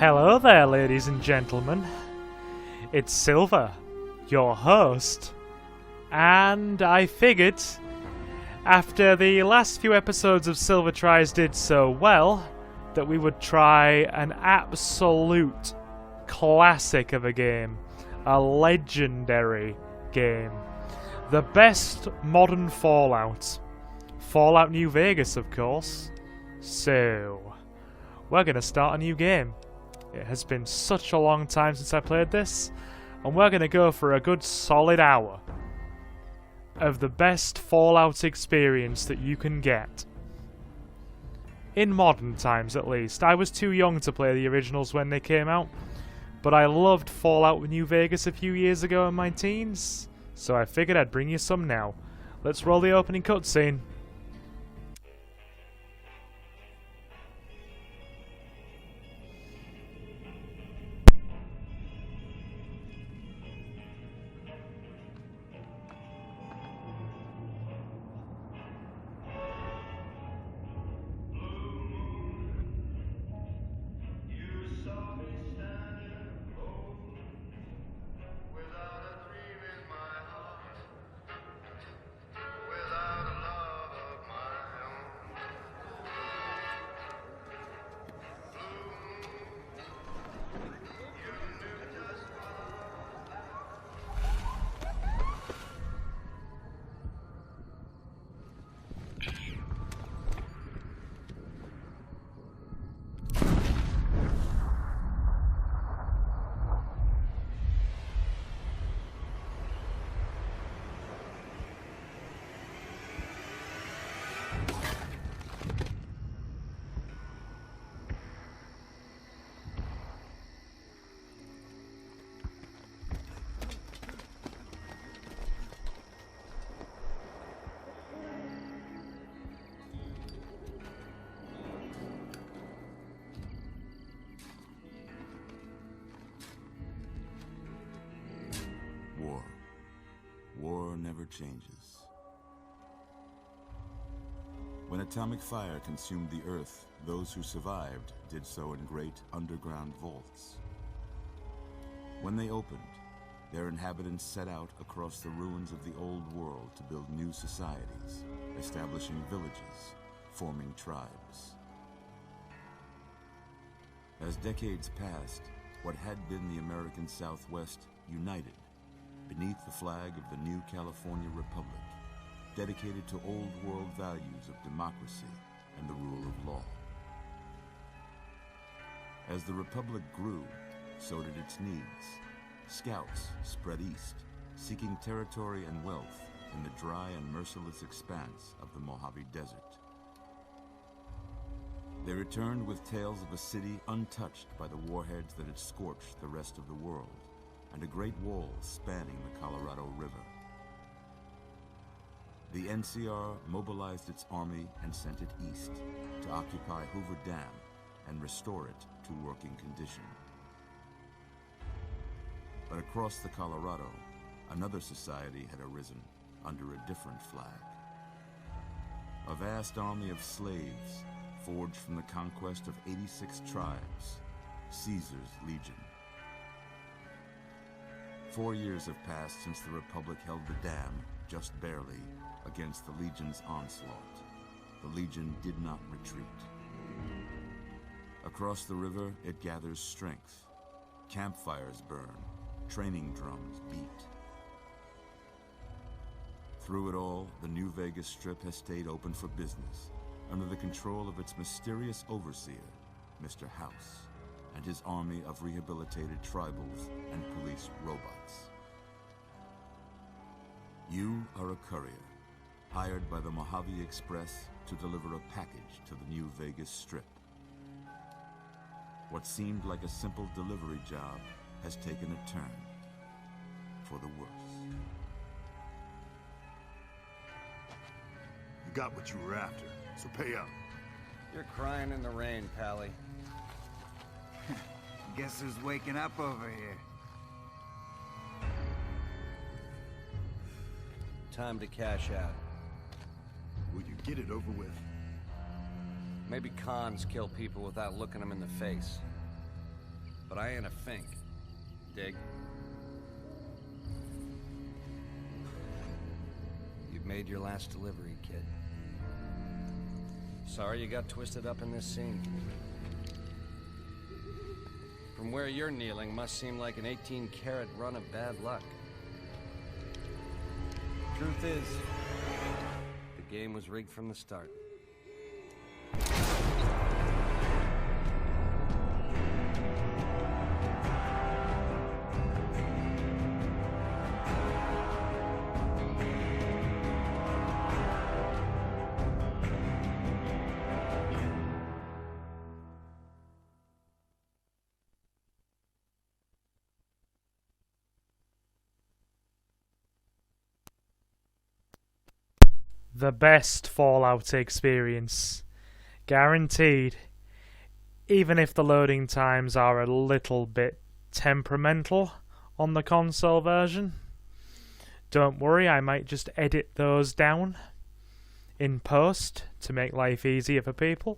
Hello there, ladies and gentlemen. It's Silver, your host. And I figured, after the last few episodes of Silver Tries did so well, that we would try an absolute classic of a game. A legendary game. The best modern Fallout. Fallout New Vegas, of course. So, we're going to start a new game. It has been such a long time since I played this, and we're going to go for a good solid hour of the best Fallout experience that you can get. In modern times, at least. I was too young to play the originals when they came out, but I loved Fallout New Vegas a few years ago in my teens, so I figured I'd bring you some now. Let's roll the opening cutscene. War never changes. When atomic fire consumed the Earth, those who survived did so in great underground vaults. When they opened, their inhabitants set out across the ruins of the old world to build new societies, establishing villages, forming tribes. As decades passed, what had been the American Southwest united beneath the flag of the new California Republic, dedicated to old world values of democracy and the rule of law. As the Republic grew, so did its needs. Scouts spread east, seeking territory and wealth in the dry and merciless expanse of the Mojave Desert. They returned with tales of a city untouched by the warheads that had scorched the rest of the world, and a great wall spanning the Colorado River. The NCR mobilized its army and sent it east to occupy Hoover Dam and restore it to working condition. But across the Colorado, another society had arisen under a different flag. A vast army of slaves forged from the conquest of 86 tribes, Caesar's Legion. 4 years have passed since the Republic held the dam, just barely, against the Legion's onslaught. The Legion did not retreat. Across the river, it gathers strength. Campfires burn, training drums beat. Through it all, the New Vegas Strip has stayed open for business, under the control of its mysterious overseer, Mr. House, and his army of rehabilitated tribals and police robots. You are a courier, hired by the Mojave Express to deliver a package to the New Vegas Strip. What seemed like a simple delivery job has taken a turn, for the worse. You got what you were after, so pay up. You're crying in the rain, Pally. Guess who's waking up over here? Time to cash out. Will you get it over with? Maybe cons kill people without looking them in the face. but I ain't a fink. Dig? You've made your last delivery, kid. Sorry you got twisted up in this scene. From where you're kneeling must seem like an 18-carat run of bad luck. Truth is, the game was rigged from the start. The best Fallout experience. Guaranteed. Even if the loading times are a little bit temperamental on the console version. Don't worry, I might just edit those down in post to make life easier for people.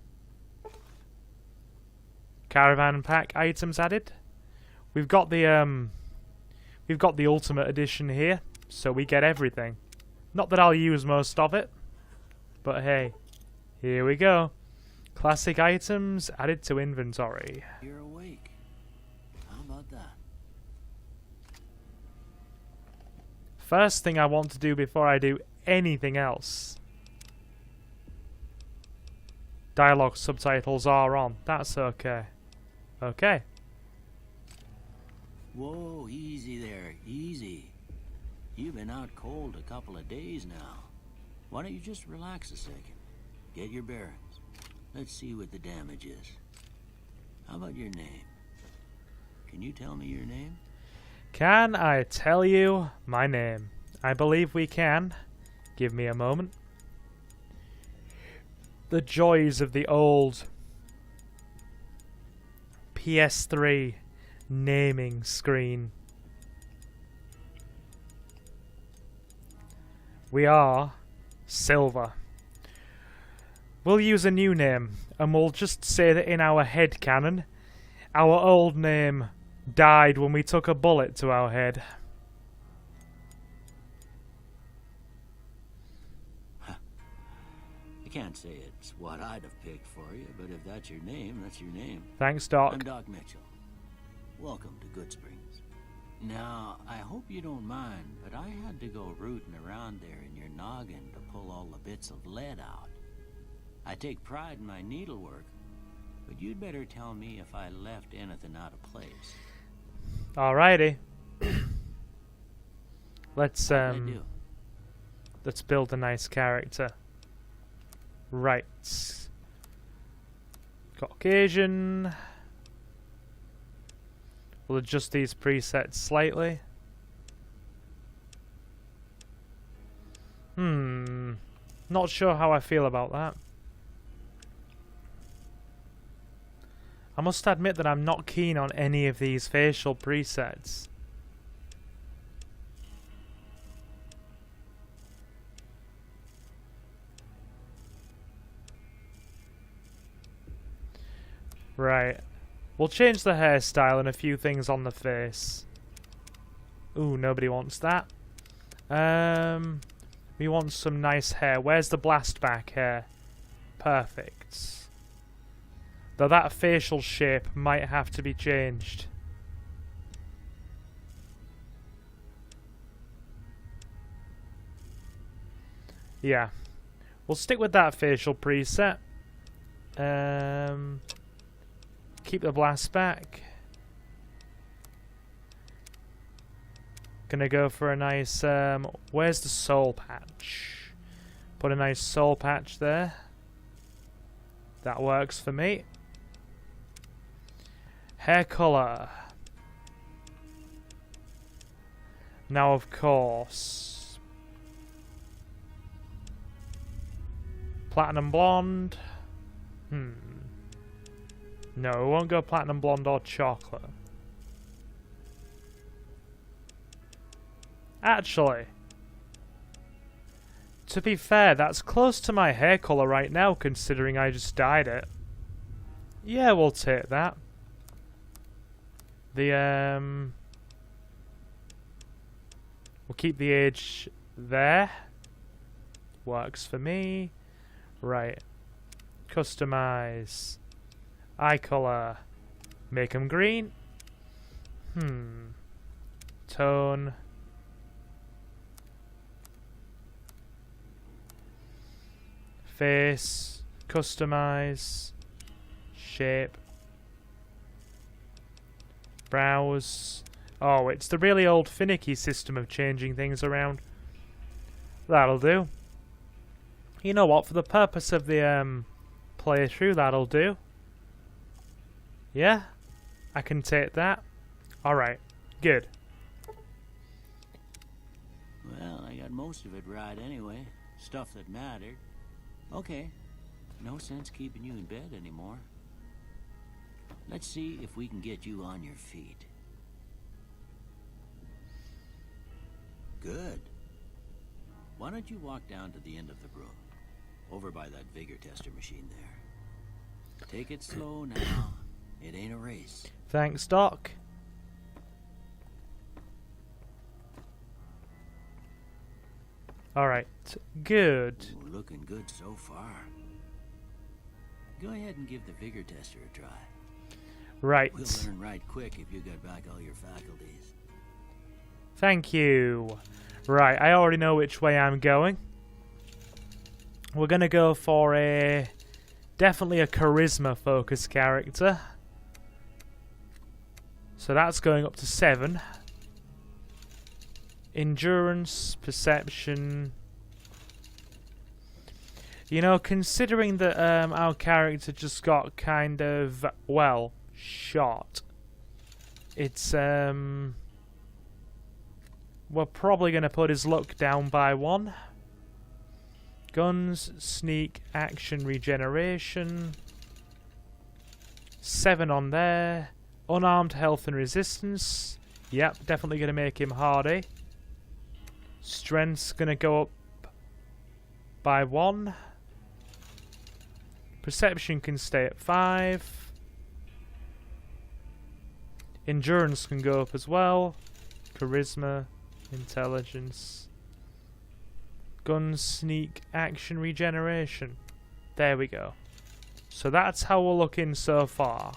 Caravan pack items added. We've got the Ultimate Edition here, so we get everything. Not that I'll use most of it, but hey, here we go. Classic items added to inventory. You're awake. How about that? First thing I want to do before I do anything else. Dialogue subtitles are on. That's okay. Okay. Whoa, easy there, easy. You've been out cold a couple of days now. Why don't you just relax a second? Get your bearings. Let's see what the damage is. How about your name? Can you tell me your name? Can I tell you my name? I believe we can. Give me a moment. The joys of the old PS3 naming screen. We are Silver. We'll use a new name, and we'll just say that in our head canon, our old name died when we took a bullet to our head. I can't say it's what I'd have picked for you, but if that's your name, that's your name. Thanks, Doc. I'm Doc Mitchell. Welcome to Good Springs. Now, I hope you don't mind, but I had to go rooting around there in your noggin to pull all the bits of lead out. I take pride in my needlework, but you'd better tell me if I left anything out of place. Alrighty. Let's build a nice character. Right. Caucasian. We'll adjust these presets slightly. Not sure how I feel about that. I must admit that I'm not keen on any of these facial presets. Right. We'll change the hairstyle and a few things on the face. Ooh, nobody wants that. We want some nice hair. Where's the blast back hair? Perfect. Though that facial shape might have to be changed. Yeah. We'll stick with that facial preset. Keep the blast back. Gonna go for a nice, where's the soul patch? Put a nice soul patch there. That works for me. Hair color. Now, of course, platinum blonde. No, we won't go platinum blonde or chocolate. Actually, to be fair, that's close to my hair colour right now, considering I just dyed it. Yeah, we'll take that. The we'll keep the age there. Works for me. Right. Customize. Eye color. Make them green. Tone. Face. Customize. Shape. Browse. Oh, it's the really old finicky system of changing things around. That'll do. You know what? For the purpose of the playthrough, that'll do. Yeah? I can take that. Alright. Good. Well, I got most of it right anyway. Stuff that mattered. Okay. No sense keeping you in bed anymore. Let's see if we can get you on your feet. Good. Why don't you walk down to the end of the room? Over by that Vigor Tester machine there. Take it slow now. It ain't a race. Thanks, Doc. Alright. Good. Ooh, looking good so far. Go ahead and give the Vigor Tester a try. Right. We'll learn right quick if you get back all your faculties. Thank you. Right, I already know which way I'm going. We're gonna go for definitely a charisma focused character. So that's going up to 7. Endurance, perception. You know, considering that our character just got kind of, well, shot. It's, we're probably going to put his luck down by 1. Guns, sneak, action, regeneration. 7 on there. Unarmed, health and resistance. Yep, definitely going to make him hardy. Strength's going to go up by 1. Perception can stay at 5. Endurance can go up as well. Charisma, intelligence. Guns, sneak, action, regeneration. There we go. So that's how we're looking so far.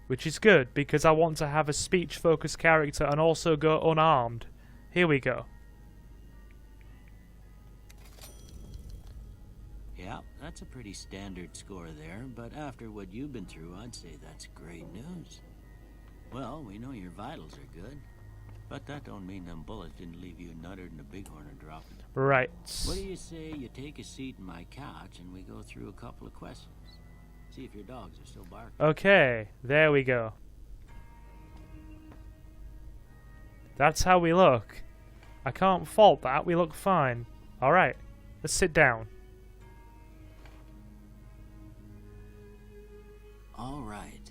Which is good, because I want to have a speech-focused character and also go unarmed. Here we go. Yeah, that's a pretty standard score there, but after what you've been through, I'd say that's great news. Well, we know your vitals are good, but that don't mean them bullets didn't leave you nuttered and a bighorn are dropping. Right. What do you say you take a seat in my couch and we go through a couple of questions? See if your dogs are still barking. Okay, there we go. That's how we look. I can't fault that, we look fine. Alright, let's sit down. Alright.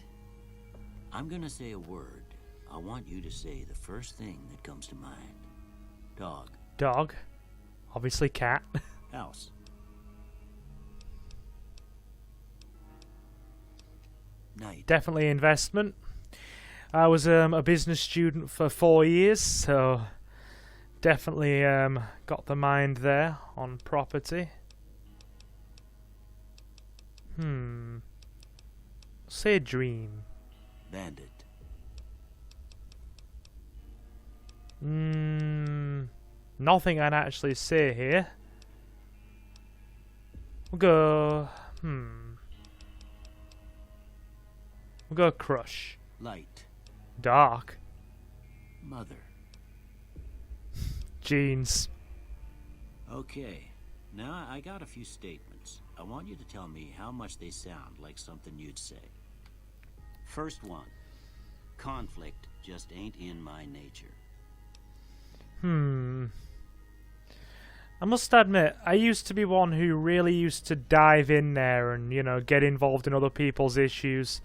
I'm gonna say a word. I want you to say the first thing that comes to mind. Dog. Dog. Obviously cat. House. Night. Definitely investment. I was a business student for 4 years, so definitely got the mind there on property. Say dream. Bandit. Nothing I'd actually say here. We'll go... We'll go crush. Light. Dark. Mother. Jeans. Okay. Now I got a few statements. I want you to tell me how much they sound like something you'd say. First one. Conflict just ain't in my nature. I must admit, I used to be one who really used to dive in there and, you know, get involved in other people's issues.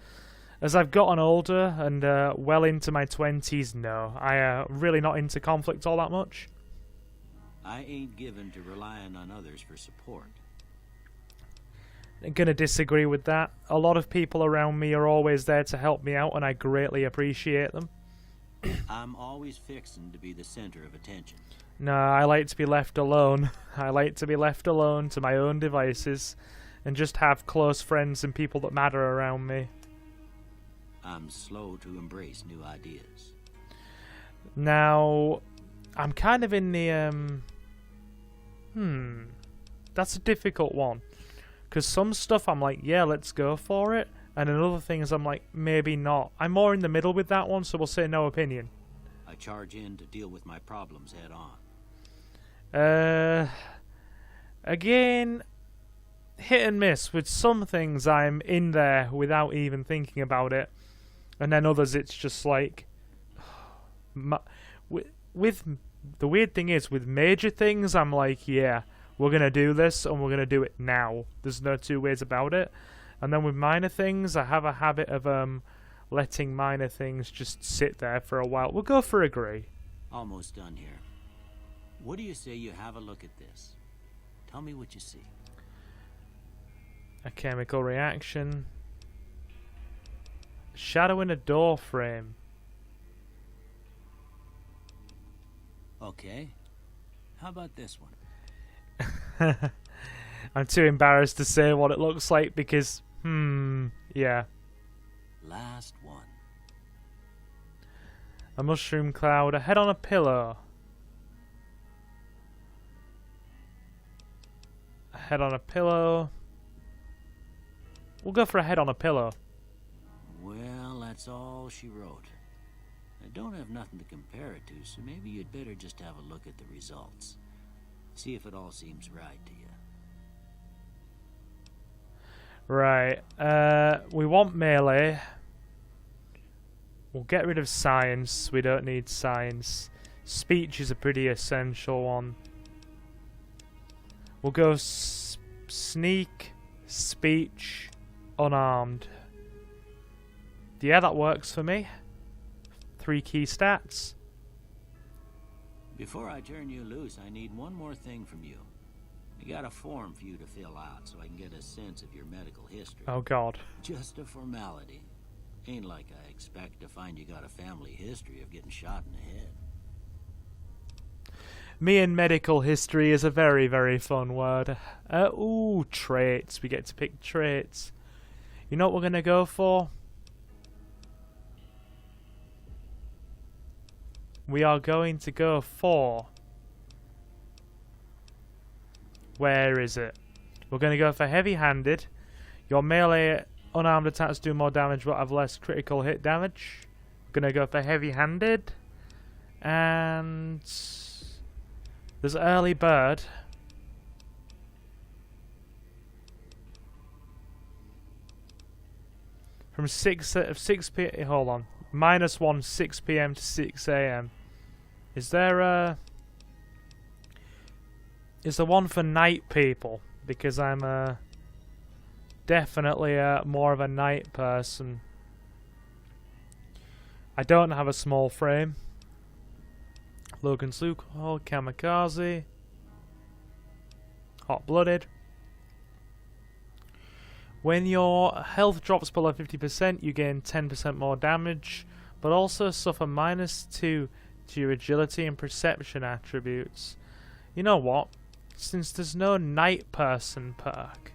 As I've gotten older and well into my 20s, no. I really not into conflict all that much. I ain't given to relying on others for support. gonna disagree with that. A lot of people around me are always there to help me out, and I greatly appreciate them. I'm always fixing to be the center of attention. No, I like to be left alone. I like to be left alone to my own devices and just have close friends and people that matter around me. I'm slow to embrace new ideas. Now, I'm kind of in the, that's a difficult one. Because some stuff I'm like, yeah, let's go for it. And in other things I'm like, maybe not. I'm more in the middle with that one, so we'll say no opinion. I charge in to deal with my problems head on. Again, hit and miss. With some things I'm in there without even thinking about it. And then others it's just like... with the weird thing is, with major things I'm like, yeah, we're going to do this and we're going to do it now. There's no two ways about it. And then with minor things, I have a habit of letting minor things just sit there for a while. We'll go for agree. Almost done here. What do you say you have a look at this? Tell me what you see. A chemical reaction. Shadow in a door frame. Okay. How about this one? I'm too embarrassed to say what it looks like because, yeah. Last one. A mushroom cloud, a head on a pillow. A head on a pillow. We'll go for a head on a pillow. Well, that's all she wrote. I don't have nothing to compare it to, so maybe you'd better just have a look at the results. See if it all seems right to you. Right. We want melee. We'll get rid of science. We don't need science. Speech is a pretty essential one. We'll go sneak, speech, unarmed. Yeah, that works for me. 3 key stats. Before I turn you loose, I need one more thing from you. I got a form for you to fill out so I can get a sense of your medical history. Oh god. Just a formality. Ain't like I expect to find you got a family history of getting shot in the head. Me and medical history is a very, very fun word. Ooh, traits. We get to pick traits. You know what we're going to go for? We are going to go for... Where is it? We're going to go for heavy-handed. Your melee unarmed attacks do more damage but have less critical hit damage. We're going to go for heavy-handed. And... there's early bird. From 6 p.m. Hold on. -1, 6 p.m. to 6 a.m. Is there is there one for night people? Because I'm definitely more of a night person. I don't have a small frame. Logan's Luke, oh, Kamikaze. Hot-blooded. When your health drops below 50%, you gain 10% more damage, but also suffer -2 to your agility and perception attributes. You know what? Since there's no night person perk,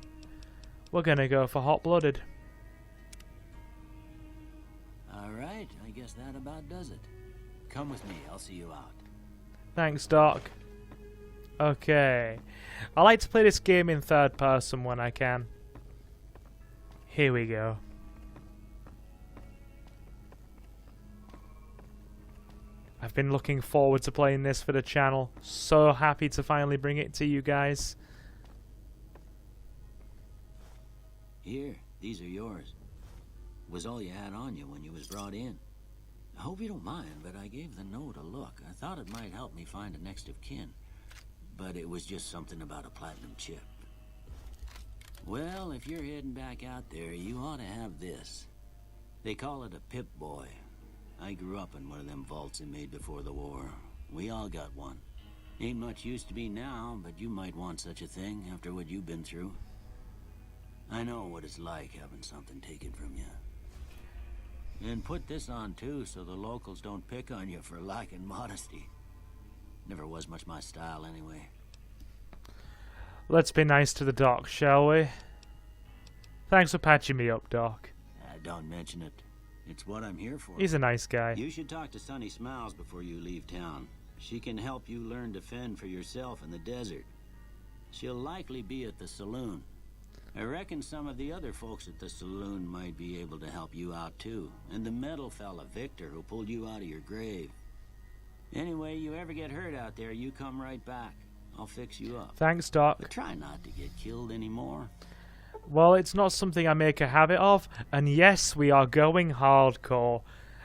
we're gonna go for hot-blooded. Alright, I guess that about does it. Come with me, I'll see you out. Thanks, Doc. Okay. I like to play this game in third person when I can. Here we go. I've been looking forward to playing this for the channel. So happy to finally bring it to you guys. Here, these are yours. Was all you had on you when you was brought in. I hope you don't mind, but I gave the note a look. I thought it might help me find a next of kin. But it was just something about a platinum chip. Well, if you're heading back out there, you ought to have this. They call it a Pip Boy. I grew up in one of them vaults they made before the war. We all got one. Ain't much use to me now, but you might want such a thing after what you've been through. I know what it's like having something taken from you. And put this on too, so the locals don't pick on you for lacking modesty. Never was much my style anyway. Let's be nice to the doc, shall we? Thanks for patching me up, Doc. Don't mention it. It's what I'm here for. He's a nice guy. You should talk to Sunny Smiles before you leave town. She can help you learn to fend for yourself in the desert. She'll likely be at the saloon. I reckon some of the other folks at the saloon might be able to help you out too. And the metal fella, Victor, who pulled you out of your grave. Anyway, you ever get hurt out there, you come right back. I'll fix you up. Thanks, Doc. But try not to get killed anymore. Well, it's not something I make a habit of, and yes, we are going hardcore.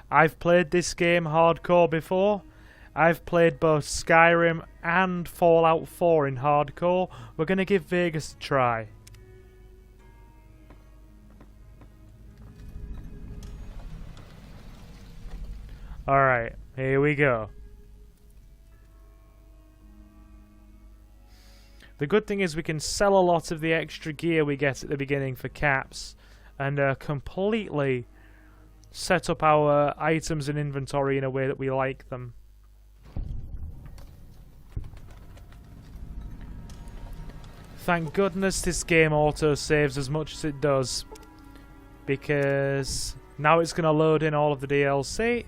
I've played this game hardcore before. I've played both Skyrim and Fallout 4 in hardcore. We're going to give Vegas a try. Alright, here we go. The good thing is we can sell a lot of the extra gear we get at the beginning for caps and completely set up our items and inventory in a way that we like them. Thank goodness this game auto-saves as much as it does, because now it's going to load in all of the DLC.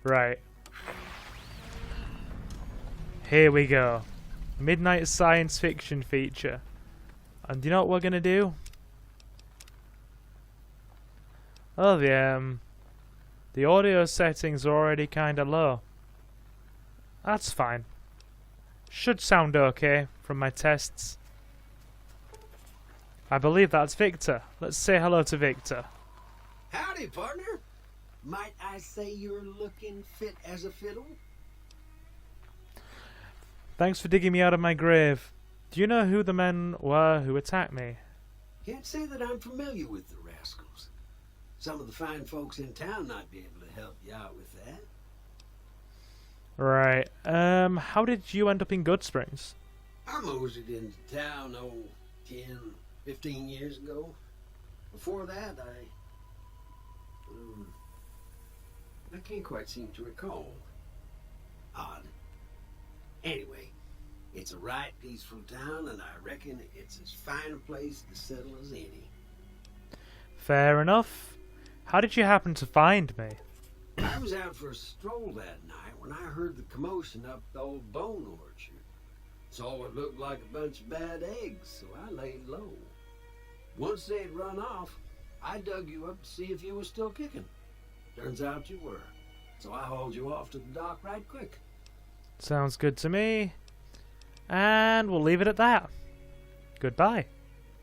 Right. Here we go. Midnight science fiction feature. And do you know what we're going to do? Oh, the audio settings are already kind of low. That's fine. Should sound okay from my tests. I believe that's Victor. Let's say hello to Victor. Howdy, partner. Might I say you're looking fit as a fiddle? Thanks for digging me out of my grave. Do you know who the men were who attacked me? Can't say that I'm familiar with the rascals. Some of the fine folks in town might be able to help you out with that. Right. How did you end up in Goodsprings? I moseyed into town, 10, 15 years ago. Before that, I can't quite seem to recall. Odd. Anyway, it's a right peaceful town, and I reckon it's as fine a place to settle as any. Fair enough. How did you happen to find me? I was out for a stroll that night when I heard the commotion up the old bone orchard. Saw what looked like a bunch of bad eggs, so I laid low. Once they'd run off, I dug you up to see if you were still kicking. Turns out you were, so I hauled you off to the dock right quick. Sounds good to me. And we'll leave it at that. Goodbye.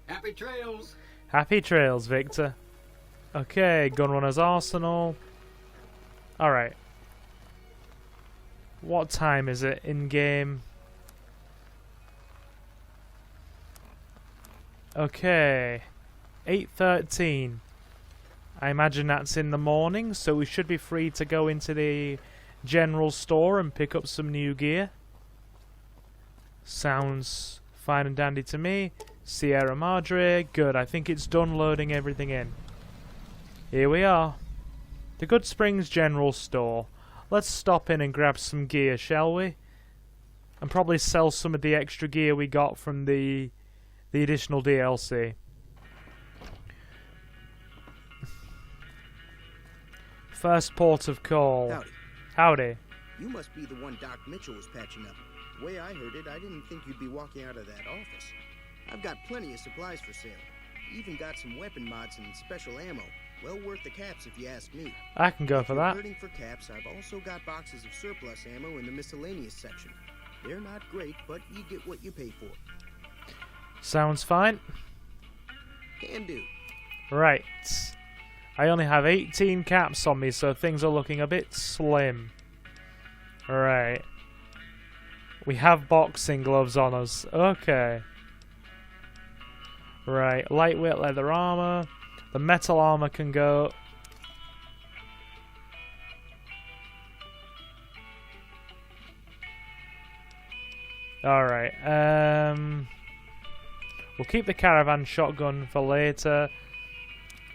Happy trails! Happy trails, Victor. Okay, Gunrunner's Arsenal. Alright. What time is it in game? Okay. 8:13. I imagine that's in the morning, so we should be free to go into the general store and pick up some new gear. Sounds fine and dandy to me. Sierra Madre, good. I think it's done loading everything in. Here we are. The Goodsprings General Store. Let's stop in and grab some gear, shall we? And probably sell some of the extra gear we got from the additional DLC. First port of call. Howdy. Howdy. You must be the one Doc Mitchell was patching up. The way I heard it, I didn't think you'd be walking out of that office. I've got plenty of supplies for sale. Even got some weapon mods and special ammo. Well worth the caps if you ask me. I can go for that. If you're hurting for caps, I've also got boxes of surplus ammo in the miscellaneous section. They're not great, but you get what you pay for. Sounds fine. Can do. Right. I only have 18 caps on me, so things are looking a bit slim. Right. We have boxing gloves on us. Okay. Right. Lightweight leather armor. The metal armor can go. Alright, we'll keep the caravan shotgun for later.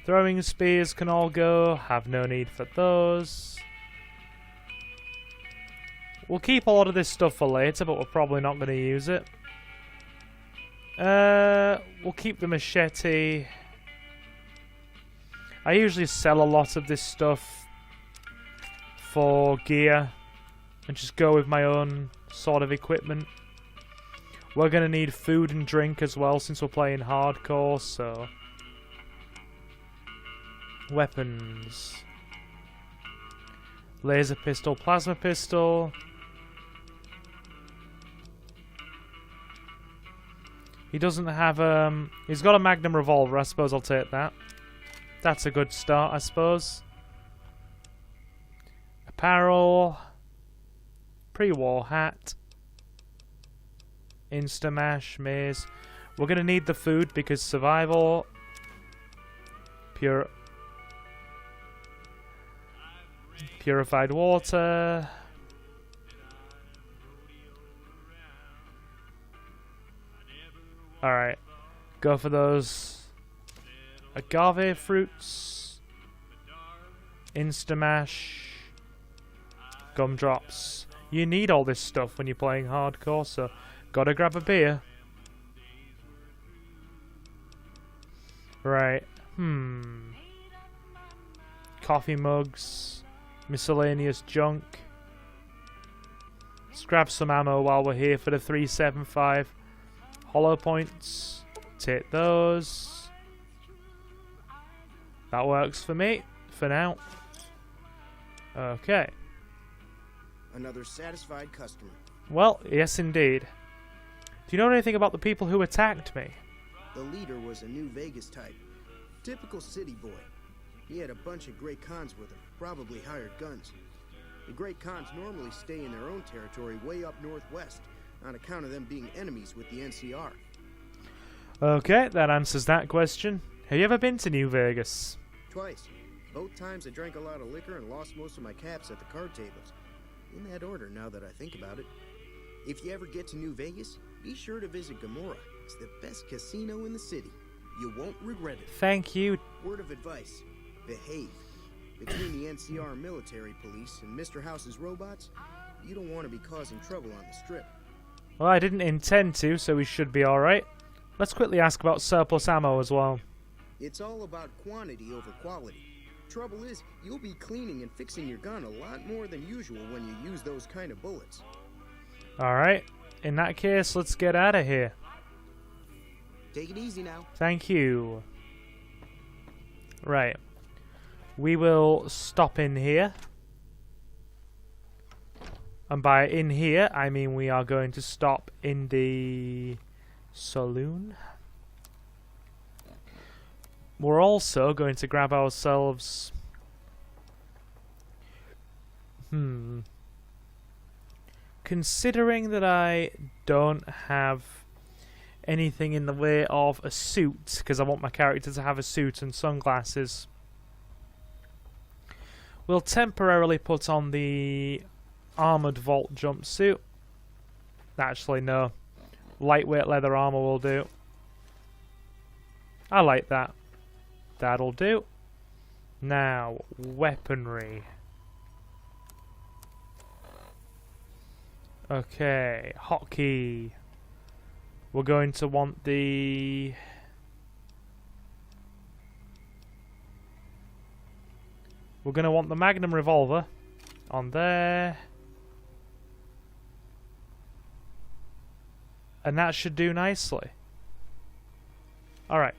Throwing spears can all go, have no need for those. We'll keep a lot of this stuff for later, but we're probably not going to use it. We'll keep the machete. I usually sell a lot of this stuff for gear and just go with my own sort of equipment. We're going to need food and drink as well since we're playing hardcore, so... Weapons. Laser pistol, plasma pistol. He doesn't have, he's got a Magnum revolver, I suppose I'll take that. That's a good start, I suppose. Apparel. Pre-war hat. Instamash, maze. We're going to need the food because survival. Purified water. Alright. Go for those agave fruits. Instamash. Gumdrops. You need all this stuff when you're playing hardcore, so gotta grab a beer. Right. Coffee mugs. Miscellaneous junk. Let's grab some ammo while we're here for the 375. Hollow points. Take those. That works for me. For now. Okay. Another satisfied customer. Well, yes indeed. Do you know anything about the people who attacked me? The leader was a New Vegas type. Typical city boy. He had a bunch of Great Khans with him, probably hired guns. The Great Khans normally stay in their own territory way up northwest, on account of them being enemies with the NCR. Okay, that answers that question. Have you ever been to New Vegas? Twice. Both times I drank a lot of liquor and lost most of my caps at the card tables. In that order, now that I think about it. If you ever get to New Vegas, be sure to visit Gomorrah. It's the best casino in the city. You won't regret it. Thank you. Word of advice. Behave. Between the NCR military police and Mr. House's robots, you don't want to be causing trouble on the strip. Well, I didn't intend to, so we should be alright. Let's quickly ask about surplus ammo as well. It's all about quantity over quality. Trouble is, you'll be cleaning and fixing your gun a lot more than usual when you use those kind of bullets. Alright, in that case, let's get out of here. Take it easy now. Thank you. Right. We will stop in here. And by in here, I mean we are going to stop in the saloon. We're also going to grab ourselves... Considering that I don't have anything in the way of a suit, because I want my character to have a suit and sunglasses, we'll temporarily put on the armoured vault jumpsuit. Actually, no. Lightweight leather armour will do. I like that. That'll do. Now, weaponry. Okay, hotkey. We're going to want the... We're going to want the Magnum revolver on there. And that should do nicely. Alright.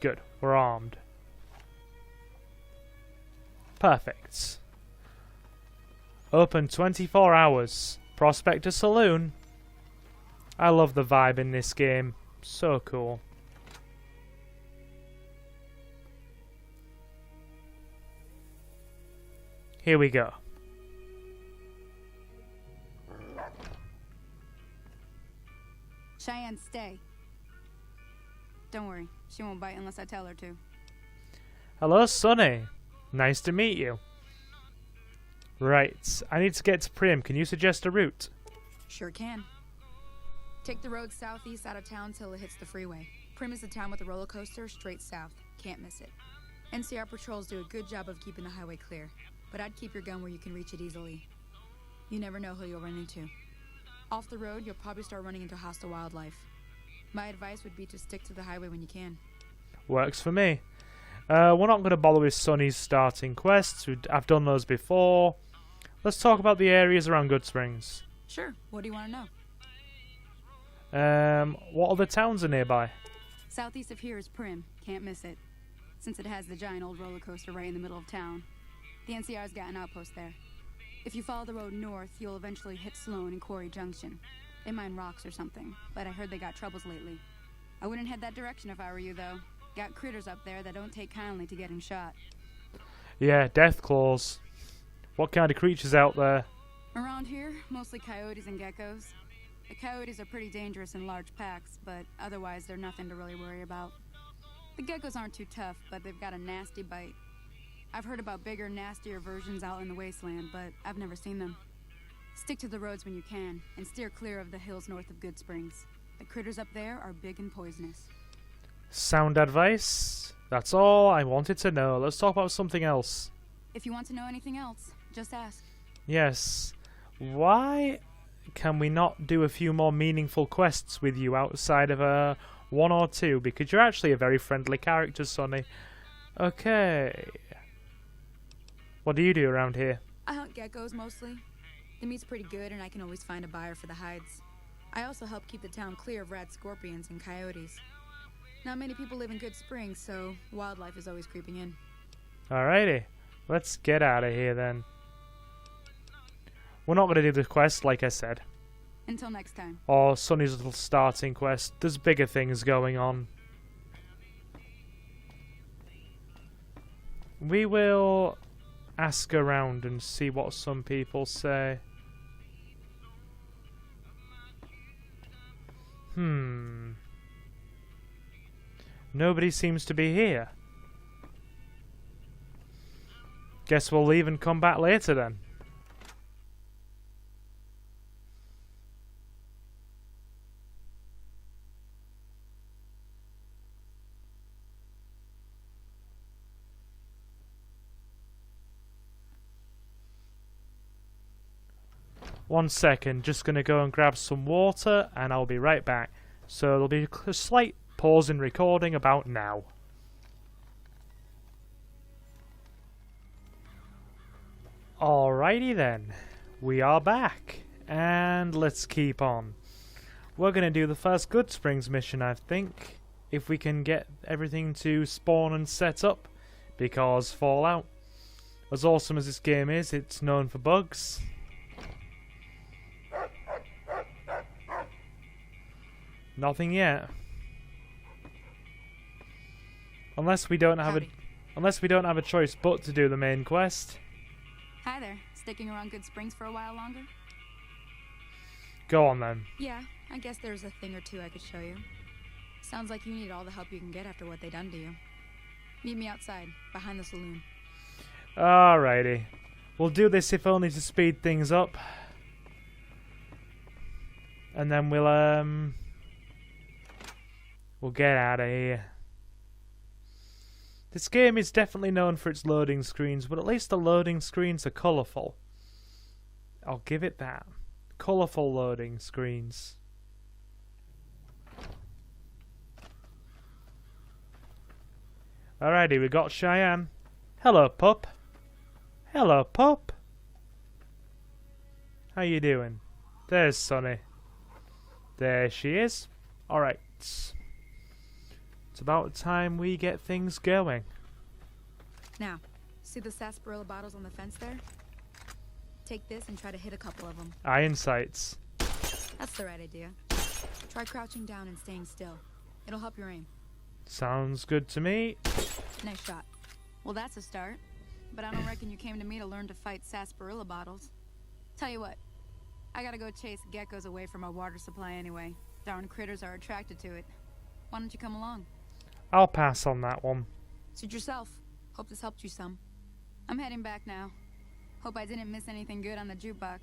Good. We're armed. Perfect. Open 24 hours. Prospector Saloon. I love the vibe in this game. So cool. Here we go. Cheyenne, stay. Don't worry, she won't bite unless I tell her to. Hello, Sonny. Nice to meet you. Right, I need to get to Priam. Can you suggest a route? Sure can. Take the road southeast out of town till it hits the freeway. Prim is the town with the roller coaster, straight south. Can't miss it. NCR patrols do a good job of keeping the highway clear, but I'd keep your gun where you can reach it easily. You never know who you'll run into. Off the road, you'll probably start running into hostile wildlife. My advice would be to stick to the highway when you can. Works for me. We're not going to bother with Sonny's starting quests. I've done those before. Let's talk about the areas around Good Springs. Sure. What do you want to know? What other towns are nearby? Southeast of here is Prim. Can't miss it. Since it has the giant old roller coaster right in the middle of town. The NCR's got an outpost there. If you follow the road north, you'll eventually hit Sloan and Quarry Junction. They mine rocks or something, but I heard they got troubles lately. I wouldn't head that direction if I were you, though. Got critters up there that don't take kindly to getting shot. Yeah, death claws. What kind of creatures out there? Around here, mostly coyotes and geckos. The coyotes are pretty dangerous in large packs, but otherwise they're nothing to really worry about. The geckos aren't too tough, but they've got a nasty bite. I've heard about bigger, nastier versions out in the Wasteland, but I've never seen them. Stick to the roads when you can, and steer clear of the hills north of Good Springs. The critters up there are big and poisonous. Sound advice? That's all I wanted to know. Let's talk about something else. If you want to know anything else, just ask. Yes. Why can we not do a few more meaningful quests with you outside of one or two? Because you're actually a very friendly character, Sonny. Okay. What do you do around here? I hunt geckos mostly. The meat's pretty good and I can always find a buyer for the hides. I also help keep the town clear of rat scorpions and coyotes. Not many people live in Good Springs, so wildlife is always creeping in. Alrighty. Let's get out of here then. We're not going to do the quest, like I said. Until next time. Or Sonny's little starting quest. There's bigger things going on. We will ask around and see what some people say. Nobody seems to be here. Guess we'll leave and come back later then. One second, just gonna go and grab some water and I'll be right back. So there'll be a slight pause in recording about now. Alrighty then, we are back and let's keep on. We're gonna do the first Good Springs mission, I think, if we can get everything to spawn and set up, because Fallout, as awesome as this game is, it's known for bugs. Nothing yet. Unless we don't have a choice but to do the main quest. Hi there. Sticking around Good Springs for a while longer? Go on then. Yeah, I guess there's a thing or two I could show you. Sounds like you need all the help you can get after what they done to you. Meet me outside, behind the saloon. Alrighty. We'll do this if only to speed things up. And then we'll get out of here. This game is definitely known for its loading screens, but at least the loading screens are colourful. I'll give it that. Colourful loading screens. Alrighty, we got Cheyenne. Hello, pup. Hello, pup. How you doing? There's Sonny. There she is. Alright. It's about time we get things going. Now, see the sarsaparilla bottles on the fence there? Take this and try to hit a couple of them. Iron sights. That's the right idea. Try crouching down and staying still. It'll help your aim. Sounds good to me. Nice shot. Well, that's a start. But I don't reckon you came to me to learn to fight sarsaparilla bottles. Tell you what, I gotta go chase geckos away from our water supply anyway. Darn critters are attracted to it. Why don't you come along? I'll pass on that one. Suit yourself. Hope this helped you some. I'm heading back now. Hope I didn't miss anything good on the jukebox.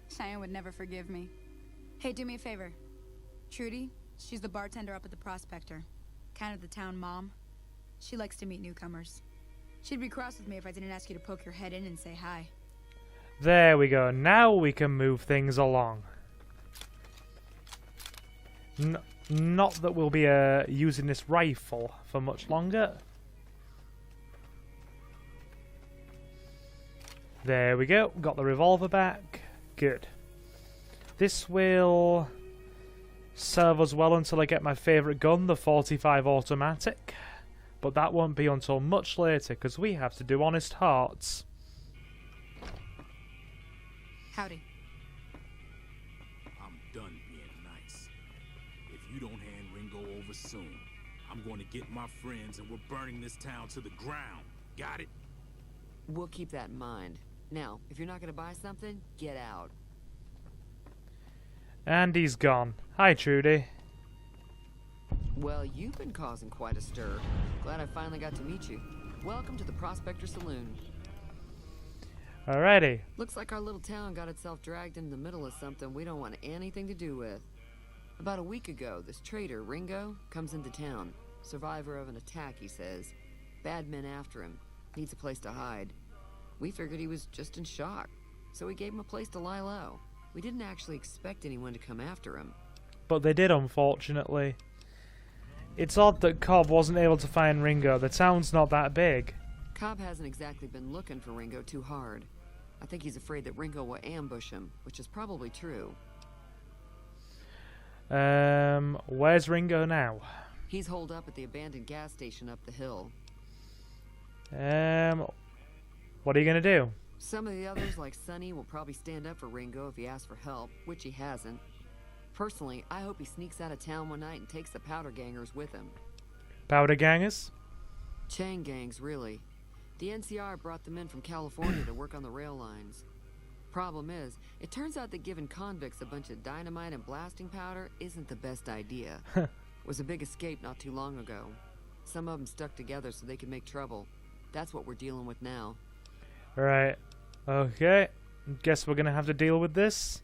Cheyenne would never forgive me. Hey, do me a favor. Trudy, she's the bartender up at the Prospector. Kind of the town mom. She likes to meet newcomers. She'd be cross with me if I didn't ask you to poke your head in and say hi. There we go. Now we can move things along. Not that we'll be using this rifle for much longer. There we go. Got the revolver back. Good. This will serve us well until I get my favourite gun, the 45 automatic. But that won't be until much later, because we have to do Honest Hearts. Howdy. I'm done being nice. If you don't hand Ringo over soon, I'm going to get my friends and we're burning this town to the ground. Got it? We'll keep that in mind. Now, if you're not going to buy something, get out. And he's gone. Hi, Trudy. Well, you've been causing quite a stir. Glad I finally got to meet you. Welcome to the Prospector Saloon. Alrighty. Looks like our little town got itself dragged into the middle of something we don't want anything to do with. About a week ago, this traitor, Ringo, comes into town. Survivor of an attack, he says. Bad men after him. Needs a place to hide. We figured he was just in shock, so we gave him a place to lie low. We didn't actually expect anyone to come after him. But they did, unfortunately. It's odd that Cobb wasn't able to find Ringo. The town's not that big. Cobb hasn't exactly been looking for Ringo too hard. I think he's afraid that Ringo will ambush him, which is probably true. Where's Ringo now? He's holed up at the abandoned gas station up the hill. What are you gonna do? Some of the others, like Sonny, will probably stand up for Ringo if he asks for help, which he hasn't. Personally, I hope he sneaks out of town one night and takes the powder gangers with him. Powder gangers? Chain gangs, really. The NCR brought them in from California to work on the rail lines. Problem is, it turns out that giving convicts a bunch of dynamite and blasting powder isn't the best idea. It was a big escape not too long ago. Some of them stuck together so they could make trouble. That's what we're dealing with now. Right. Okay. Guess we're gonna have to deal with this.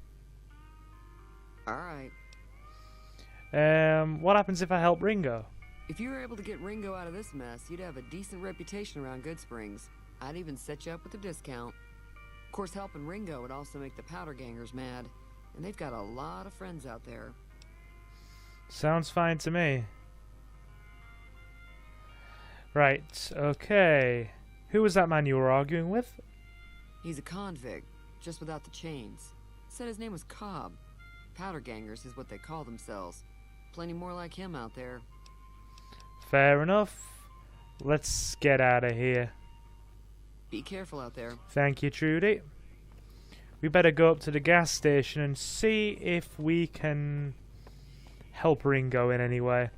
Alright. What happens if I help Ringo? If you were able to get Ringo out of this mess, you'd have a decent reputation around Good Springs. I'd even set you up with a discount. Of course, helping Ringo would also make the powder gangers mad. And they've got a lot of friends out there. Sounds fine to me. Right, okay. Who was that man you were arguing with? He's a convict, just without the chains. Said his name was Cobb. Powder gangers is what they call themselves. Plenty more like him out there. Fair enough. Let's get out of here. Be careful out there. Thank you, Trudy. We better go up to the gas station and see if we can help Ringo in any way.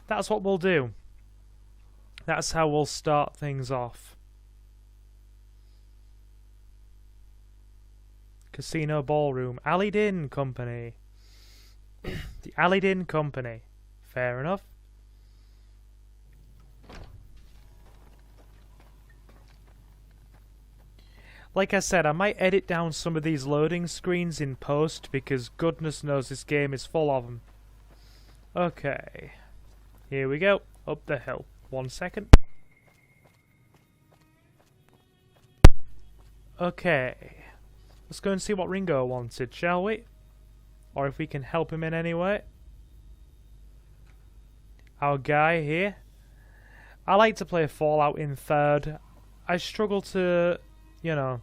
That's what we'll do. That's how we'll start things off. Casino Ballroom. Alleyed Inn Company. The Alleyed Inn Company. Fair enough. Like I said, I might edit down some of these loading screens in post because goodness knows this game is full of them. Okay. Here we go. Up the hill. 1 second. Okay. Let's go and see what Ringo wanted, shall we? Or if we can help him in any way. Our guy here. I like to play Fallout in third. I struggle to, you know,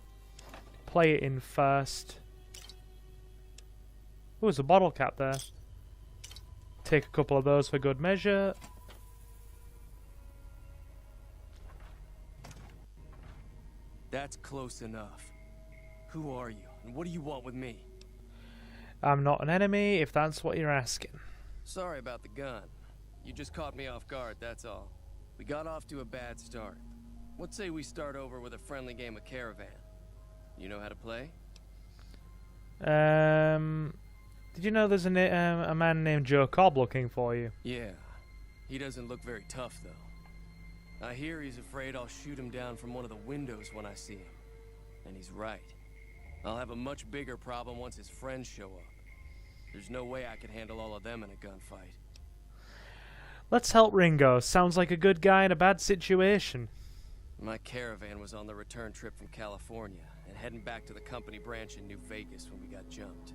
play it in first. Oh, there's a bottle cap there. Take a couple of those for good measure. That's close enough. Who are you, and what do you want with me? I'm not an enemy, if that's what you're asking. Sorry about the gun. You just caught me off guard, that's all. We got off to a bad start. What say we start over with a friendly game of Caravan? You know how to play? Did you know there's a man named Joe Cobb looking for you? Yeah. He doesn't look very tough, though. I hear he's afraid I'll shoot him down from one of the windows when I see him. And he's right. I'll have a much bigger problem once his friends show up. There's no way I could handle all of them in a gunfight. Let's help Ringo. Sounds like a good guy in a bad situation. My caravan was on the return trip from California and heading back to the company branch in New Vegas when we got jumped.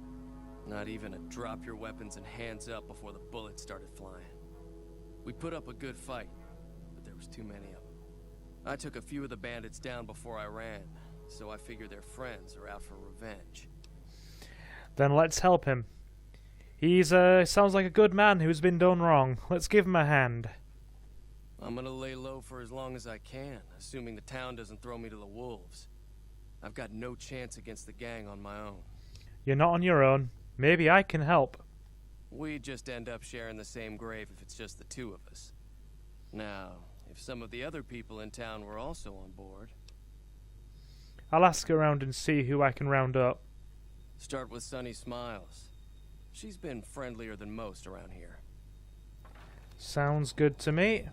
Not even a drop your weapons and hands up before the bullets started flying. We put up a good fight, but there was too many of them. I took a few of the bandits down before I ran, so I figure their friends are out for revenge. Then let's help him. He's sounds like a good man who's been done wrong. Let's give him a hand. I'm gonna lay low for as long as I can, assuming the town doesn't throw me to the wolves. I've got no chance against the gang on my own. You're not on your own. Maybe I can help. We just end up sharing the same grave if it's just the two of us. Now, if some of the other people in town were also on board... I'll ask around and see who I can round up. Start with Sunny Smiles. She's been friendlier than most around here. Sounds good to me.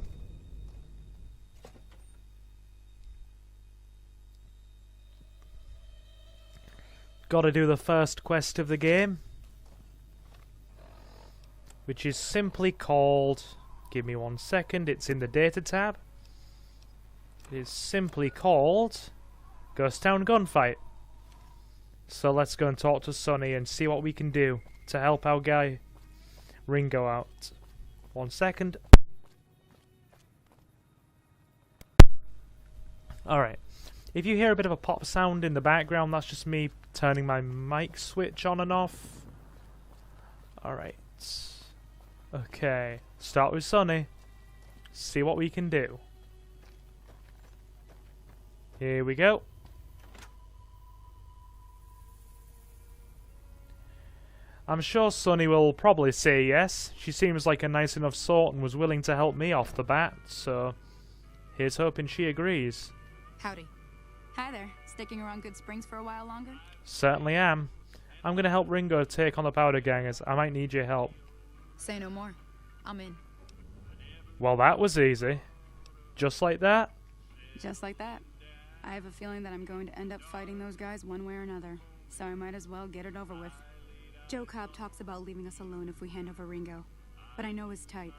Gotta do the first quest of the game, which is simply called... Give me 1 second, it's in the data tab. It is simply called Ghost Town Gunfight. So let's go and talk to Sonny and see what we can do to help our guy Ringo out. 1 second. Alright. If you hear a bit of a pop sound in the background, that's just me turning my mic switch on and off. Alright. Okay. Start with Sonny. See what we can do. Here we go. I'm sure Sonny will probably say yes. She seems like a nice enough sort and was willing to help me off the bat, so here's hoping she agrees. Howdy. Hi there. Sticking around Good Springs for a while longer? Certainly am. I'm gonna help Ringo take on the Powder Gangers. I might need your help. Say no more. I'm in. Well, that was easy. Just like that? Just like that. I have a feeling that I'm going to end up fighting those guys one way or another, so I might as well get it over with. Joe Cobb talks about leaving us alone if we hand over Ringo, but I know his type.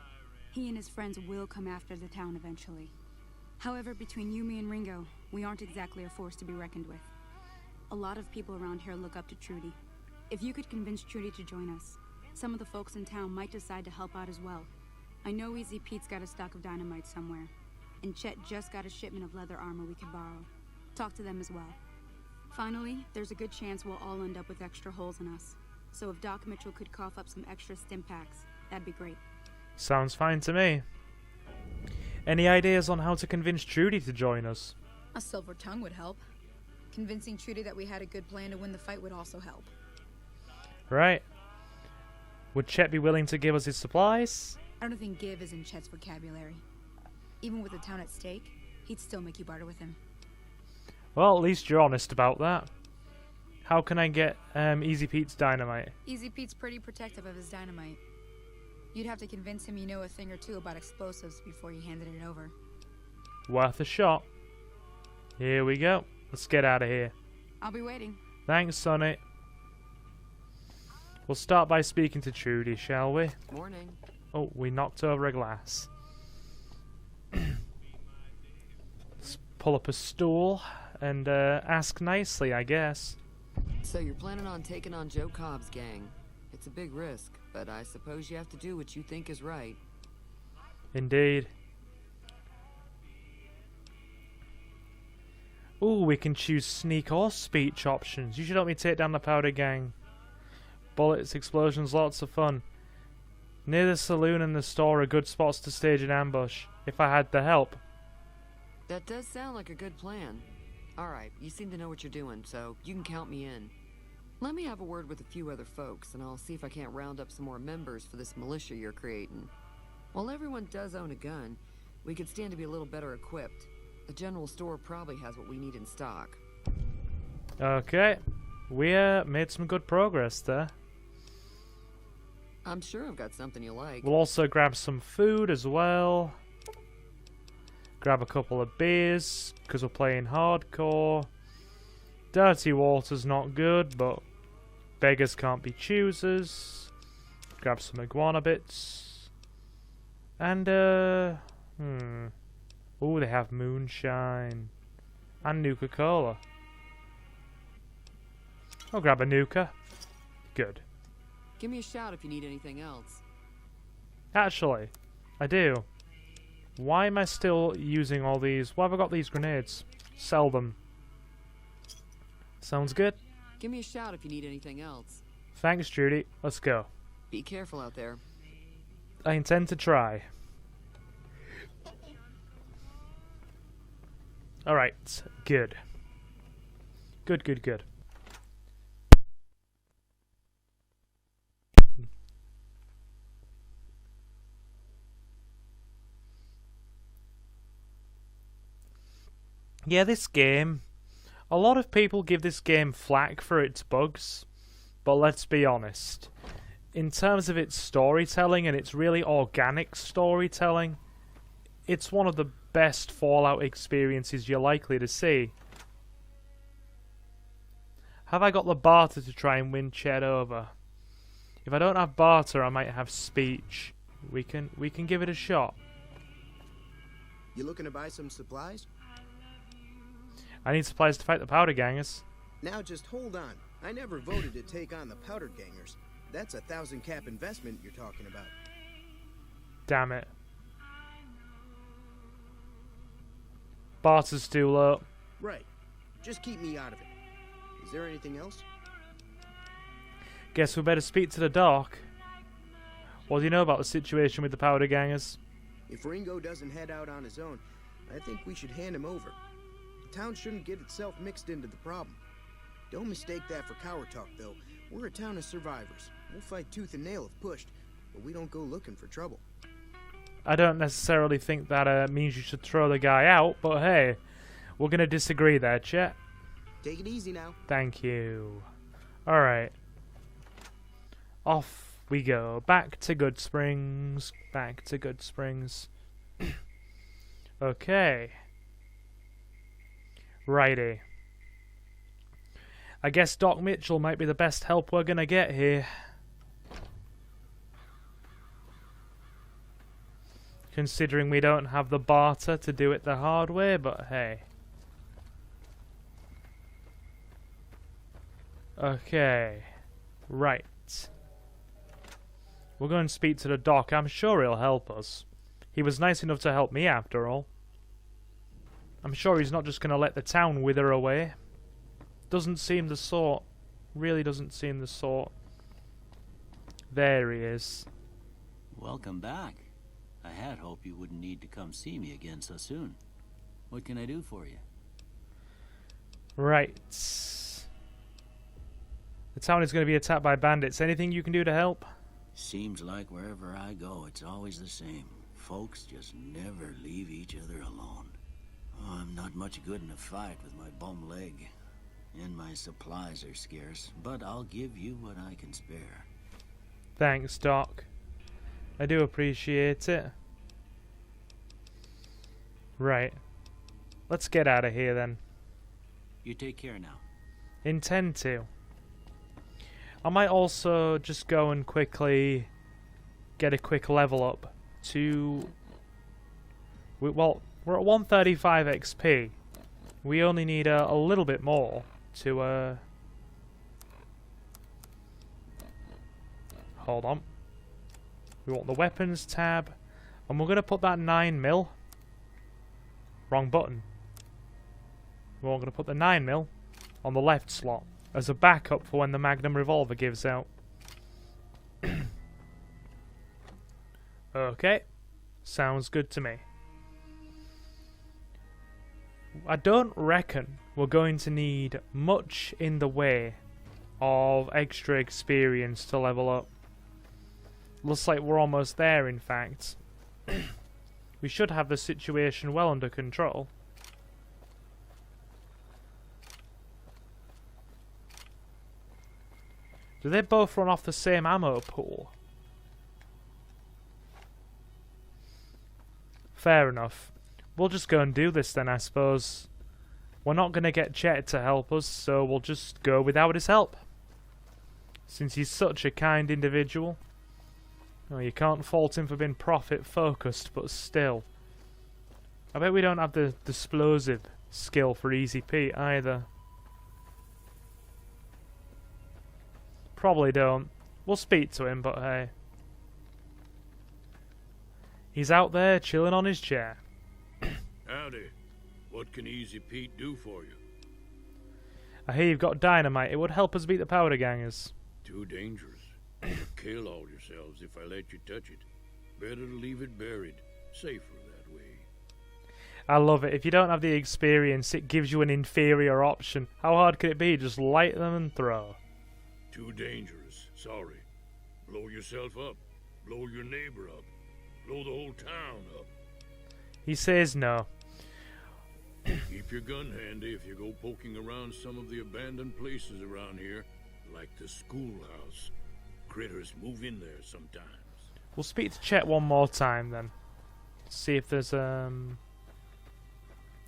He and his friends will come after the town eventually. However, between you, me, and Ringo, we aren't exactly a force to be reckoned with. A lot of people around here look up to Trudy. If you could convince Trudy to join us, some of the folks in town might decide to help out as well. I know Easy Pete's got a stock of dynamite somewhere, and Chet just got a shipment of leather armor we could borrow. Talk to them as well. Finally, there's a good chance we'll all end up with extra holes in us. So if Doc Mitchell could cough up some extra stim packs, that'd be great. Sounds fine to me. Any ideas on how to convince Trudy to join us? A silver tongue would help. Convincing Trudy that we had a good plan to win the fight would also help. Right. Would Chet be willing to give us his supplies? I don't think give is in Chet's vocabulary. Even with the town at stake, he'd still make you barter with him. Well, at least you're honest about that. How can I get Easy Pete's dynamite? Easy Pete's pretty protective of his dynamite. You'd have to convince him you know a thing or two about explosives before you handed it over. Worth a shot. Here we go. Let's get out of here. I'll be waiting. Thanks, Sonny. We'll start by speaking to Trudy, shall we? Morning. Oh, we knocked over a glass. Let's pull up a stool and ask nicely, I guess. So you're planning on taking on Joe Cobb's gang. It's a big risk, but I suppose you have to do what you think is right. Indeed. Ooh, we can choose sneak or speech options. You should help me take down the Powder Gang. Bullets, explosions, lots of fun. Near the saloon and the store are good spots to stage an ambush, if I had the help. That does sound like a good plan. Alright, you seem to know what you're doing, so you can count me in. Let me have a word with a few other folks, and I'll see if I can't round up some more members for this militia you're creating. While everyone does own a gun, we could stand to be a little better equipped. The general store probably has what we need in stock. Okay. We made some good progress there. I'm sure I've got something you like. We'll also grab some food as well. Grab a couple of beers, because we're playing hardcore. Dirty water's not good, but beggars can't be choosers. Grab some iguana bits. And, oh, they have moonshine. And Nuka-Cola. I'll grab a Nuka. Good. Give me a shout if you need anything else. Actually, I do. Why am I still using all these? Why have I got these grenades? Sell them. Sounds good. Give me a shout if you need anything else. Thanks, Judy. Let's go. Be careful out there. I intend to try. Alright, good. Good, good, good. Yeah, this game, a lot of people give this game flack for its bugs, but let's be honest. In terms of its storytelling and its really organic storytelling, it's one of the best Fallout experiences you're likely to see. Have I got the barter to try and win Chet over? If I don't have barter, I might have speech. We can give it a shot. You looking to buy some supplies? I need supplies to fight the powder gangers. Now just hold on. I never voted to take on the powder gangers. That's a 1,000 cap investment you're talking about. Damn it. Barter's too low. Right. Just keep me out of it. Is there anything else? Guess we better speak to the doc. What do you know about the situation with the powder gangers? If Ringo doesn't head out on his own, I think we should hand him over. The town shouldn't get itself mixed into the problem. Don't mistake that for coward talk, though. We're a town of survivors. We'll fight tooth and nail if pushed, but we don't go looking for trouble. I don't necessarily think that means you should throw the guy out, but hey, we're going to disagree there, Chet. Take it easy now. Thank you. Alright. Off we go. Back to Good Springs. Back to Good Springs. Okay. Righty. I guess Doc Mitchell might be the best help we're gonna get here. Considering we don't have the barter to do it the hard way, but hey. Okay. Right. We'll go and speak to the doc. I'm sure he'll help us. He was nice enough to help me after all. I'm sure he's not just going to let the town wither away. Doesn't seem the sort. Really doesn't seem the sort. There he is. Welcome back. I had hoped you wouldn't need to come see me again so soon. What can I do for you? Right. The town is going to be attacked by bandits. Anything you can do to help? Seems like wherever I go, it's always the same. Folks just never leave each other alone. Oh, I'm not much good in a fight with my bum leg. And my supplies are scarce, but I'll give you what I can spare. Thanks, Doc. I do appreciate it. Right. Let's get out of here then. You take care now. Intend to. I might also just go and quickly get a quick level up to... Well, we're at 135 XP. We only need a little bit more to... Hold on. We want the weapons tab. And we're going to put that 9mm. Wrong button. We're going to put the 9mm on the left slot as a backup for when the Magnum revolver gives out. Okay. Sounds good to me. I don't reckon we're going to need much in the way of extra experience to level up. Looks like we're almost there, in fact. We should have the situation well under control. Do they both run off the same ammo pool? Fair enough. We'll just go and do this then, I suppose. We're not going to get Chet to help us, so we'll just go without his help. Since he's such a kind individual. Oh, you can't fault him for being profit-focused, but still. I bet we don't have the explosive skill for Easy Pete either. Probably don't. We'll speak to him, but hey. He's out there chilling on his chair. Howdy. What can Easy Pete do for you? I hear you've got dynamite. It would help us beat the powder gangers. Too dangerous. You'll kill all yourselves if I let you touch it. Better to leave it buried. Safer that way. I love it. If you don't have the experience, it gives you an inferior option. How hard could it be? Just light them and throw. Too dangerous. Sorry. Blow yourself up. Blow your neighbor up. Blow the whole town up. He says no. Keep your gun handy if you go poking around some of the abandoned places around here, like the schoolhouse. Critters move in there sometimes. We'll speak to Chet one more time then. See if there's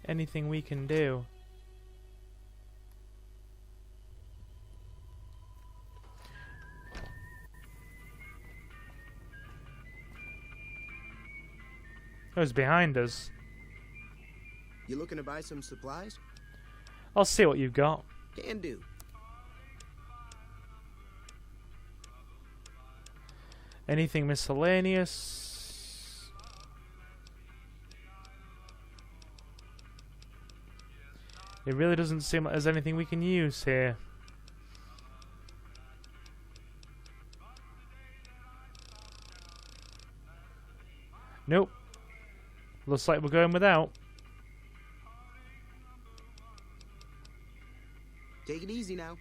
anything we can do. Oh, it's behind us. You looking to buy some supplies? I'll see what you've got. Can do. Anything miscellaneous? It really doesn't seem like there's anything we can use here. Nope. Looks like we're going without. Take it easy now.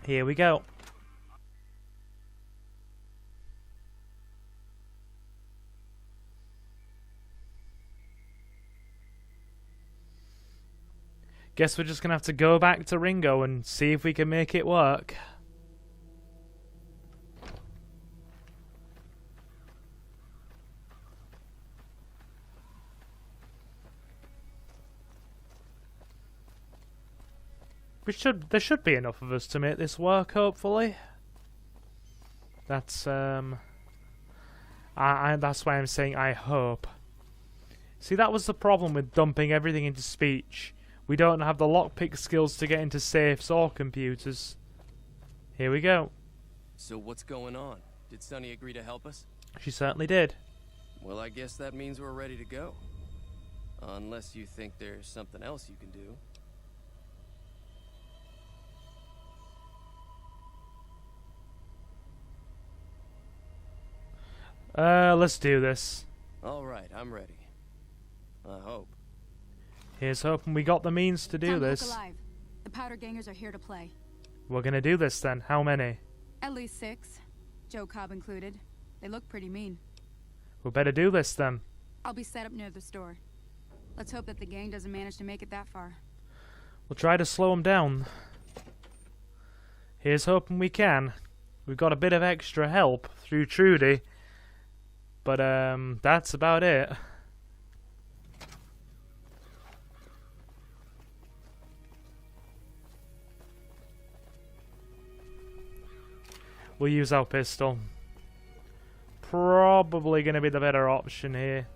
Here we go. Guess we're just gonna have to go back to Ringo and see if we can make it work. There should be enough of us to make this work, hopefully. That's that's why I'm saying I hope. See, that was the problem with dumping everything into speech. We don't have the lockpick skills to get into safes or computers. Here we go. So what's going on? Did Sunny agree to help us? She certainly did. Well, I guess that means we're ready to go. Unless you think there's something else you can do. Let's do this. Alright, I'm ready. I hope. Here's hoping we got the means to do this. Look alive. The powder gangers are here to play. We're gonna do this then. How many? At least 6. Joe Cobb included. They look pretty mean. We better do this then. I'll be set up near the store. Let's hope that the gang doesn't manage to make it that far. We'll try to slow them down. Here's hoping we can. We've got a bit of extra help through Trudy. But, that's about it. We'll use our pistol. Probably going to be the better option here.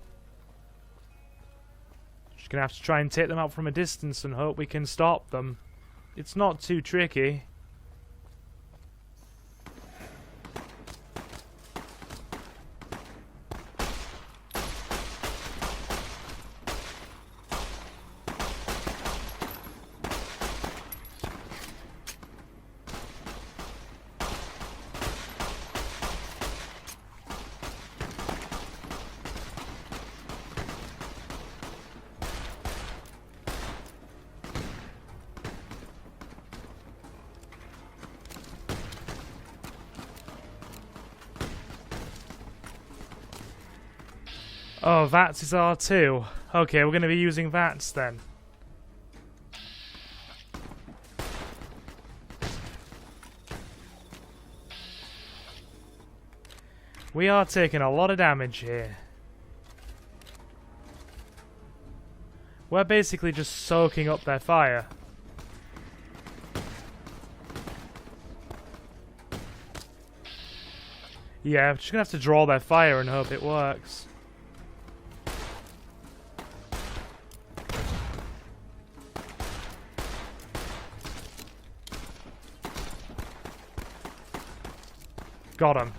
Just going to have to try and take them out from a distance and hope we can stop them. It's not too tricky. Oh, VATS is R2. Okay, we're going to be using VATS then. We are taking a lot of damage here. We're basically just soaking up their fire. Yeah, I'm just gonna have to draw their fire and hope it works. Got him.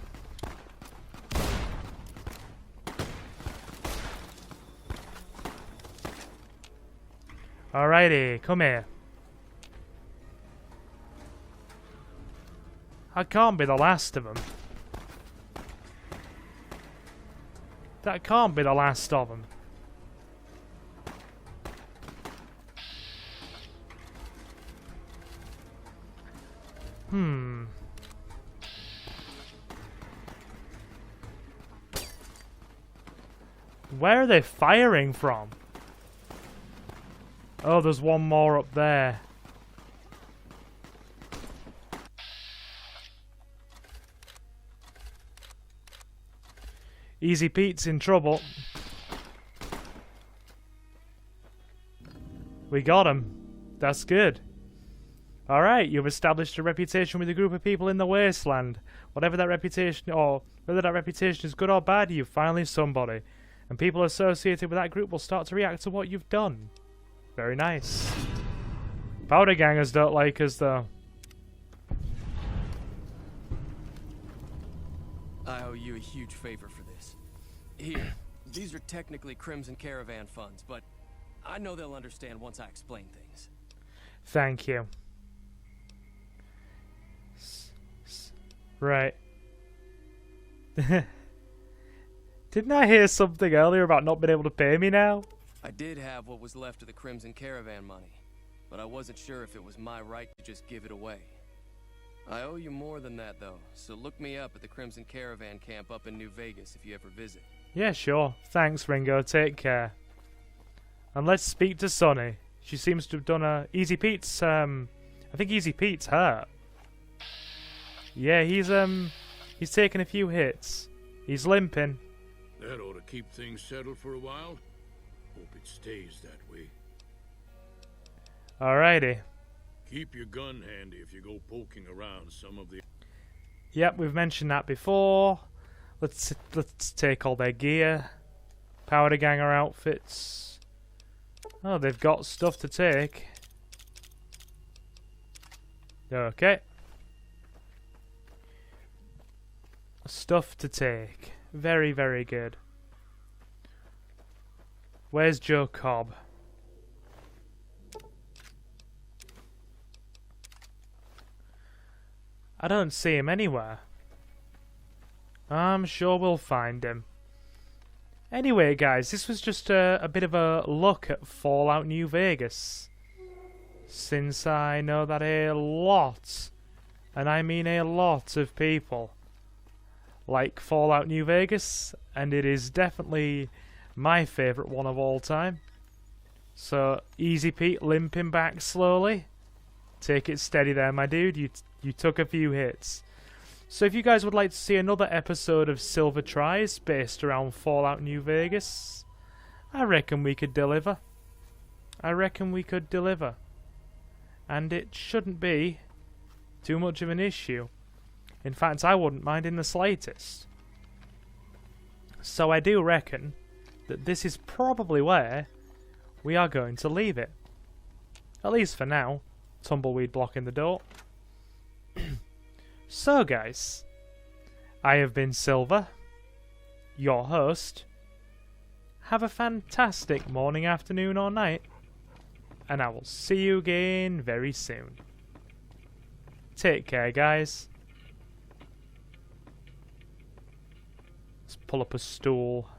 Alrighty, come here. I can't be the last of them. That can't be the last of them. Where are they firing from? Oh, there's one more up there. Easy Pete's in trouble. We got him. That's good. Alright, you've established a reputation with a group of people in the Wasteland. Whatever that reputation, or whether that reputation is good or bad, you've finally somebody. And people associated with that group will start to react to what you've done. Very nice. Powder gangers don't like us, though. I owe you a huge favor for this. Here, these are technically Crimson Caravan funds, but I know they'll understand once I explain things. Thank you. Right. Didn't I hear something earlier about not being able to pay me now? I did have what was left of the Crimson Caravan money, but I wasn't sure if it was my right to just give it away. I owe you more than that, though, so look me up at the Crimson Caravan camp up in New Vegas if you ever visit. Yeah, sure. Thanks, Ringo. Take care. And let's speak to Sonny. She seems to have done a... Easy Pete's, I think Easy Pete's hurt. Yeah, he's taken a few hits. He's limping. That ought to keep things settled for a while. Hope it stays that way. Alrighty. Keep your gun handy if you go poking around some of the... Yep, we've mentioned that before. Let's take all their gear. Powder ganger outfits. Oh, they've got stuff to take. Okay. Stuff to take. Very, very good. Where's Joe Cobb? I don't see him anywhere. I'm sure we'll find him. Anyway, guys, this was just a bit of a look at Fallout New Vegas. Since I know that a lot, and I mean a lot of people, like Fallout New Vegas, and it is definitely my favourite one of all time. So, Easy Pete limping back slowly. Take it steady there, my dude. You took a few hits. So if you guys would like to see another episode of Silver Tries based around Fallout New Vegas, I reckon we could deliver. And it shouldn't be too much of an issue. In fact, I wouldn't mind in the slightest. So I do reckon that this is probably where we are going to leave it. At least for now. Tumbleweed blocking the door. So guys, I have been Silver, your host. Have a fantastic morning, afternoon or night, and I will see you again very soon. Take care, guys. Let's pull up a stool.